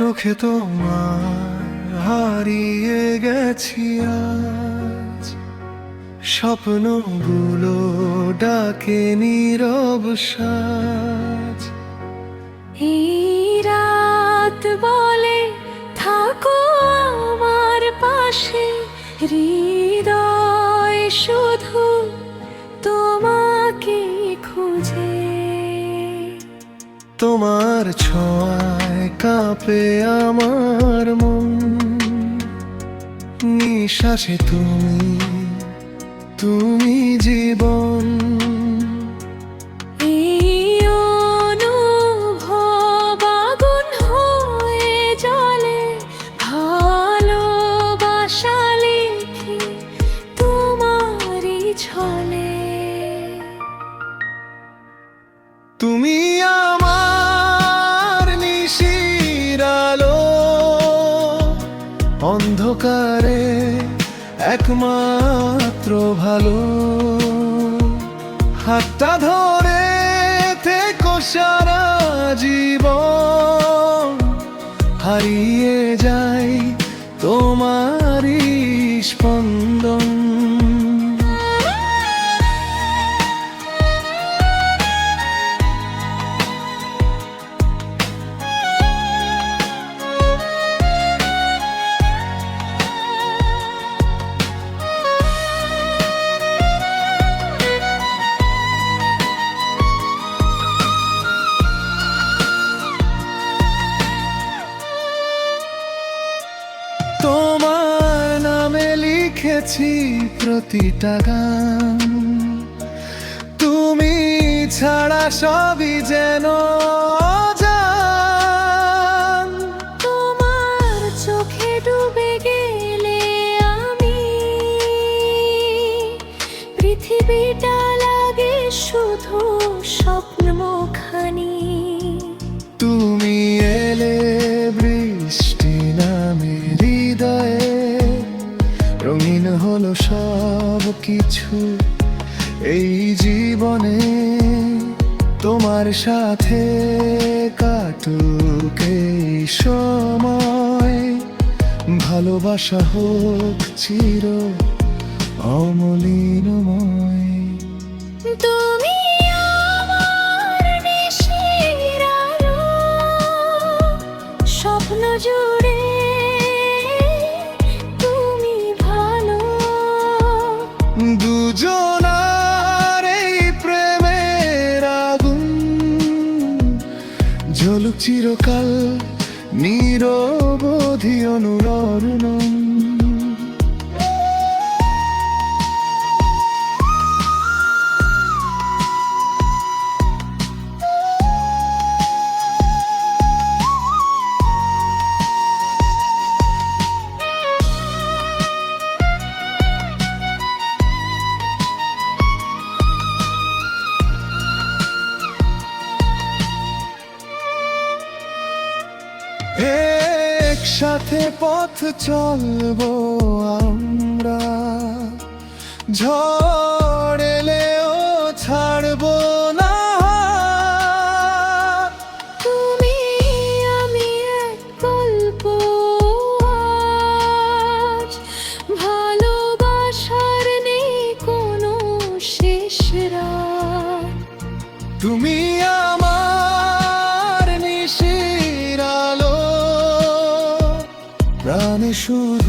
চোখে তোমার হারিয়ে গেছি আজ, স্বপ্নগুলো ডাকে নীরব সাজ। এই রাত বলে থাকো আমার পাশে, হৃদয় শুধু তোমাকে খুঁজে। তোমার ছোঁয়ায় কাঁপে আমার মন, নিঃশ্বাসে তুমি, তুমি জীবন। এই অনুভব আগুন হয়ে জ্বলে, ভালোবাসা লিখি তোমারই ছলে। তুমি আমার নিশির আলো, অন্ধকারে একমাত্র ভালো। হাতটা ধরে থেকো সারা জীবন, হারিয়ে যাই তোমারই স্পন্দন। তোমার নামে লিখেছি প্রতিটা গান, তুমি ছাড়া সবই যেন অজান। তোমার চোখে ডুবে গেলে আমি, পৃথিবীটা লাগে শুধু স্বপ্নখানি। তুমি এলে বৃষ্টি নামে হৃদয়ে, রঙিন হলো সব কিছু এই জীবনে। তোমার সাথে কাটুক এই সময়, ভালোবাসা হোক চির অমলিনময়। তুমি আমার নিশির আলো, স্বপ্ন জুড়ে তুমি ভালো। দুজনার এই প্রেমের আগুন জ্বলুক চিরকাল নিরবধি অনুরণন। একসাথে পথ চলবো আমরা, ঝড় এলেও ছাড়বো না। তুমি আমি এক গল্প আজ, ভালোবাসার নেই কোনো শেষ রাত। তুমি আমার নিশির আলো, প্রাণে শুধু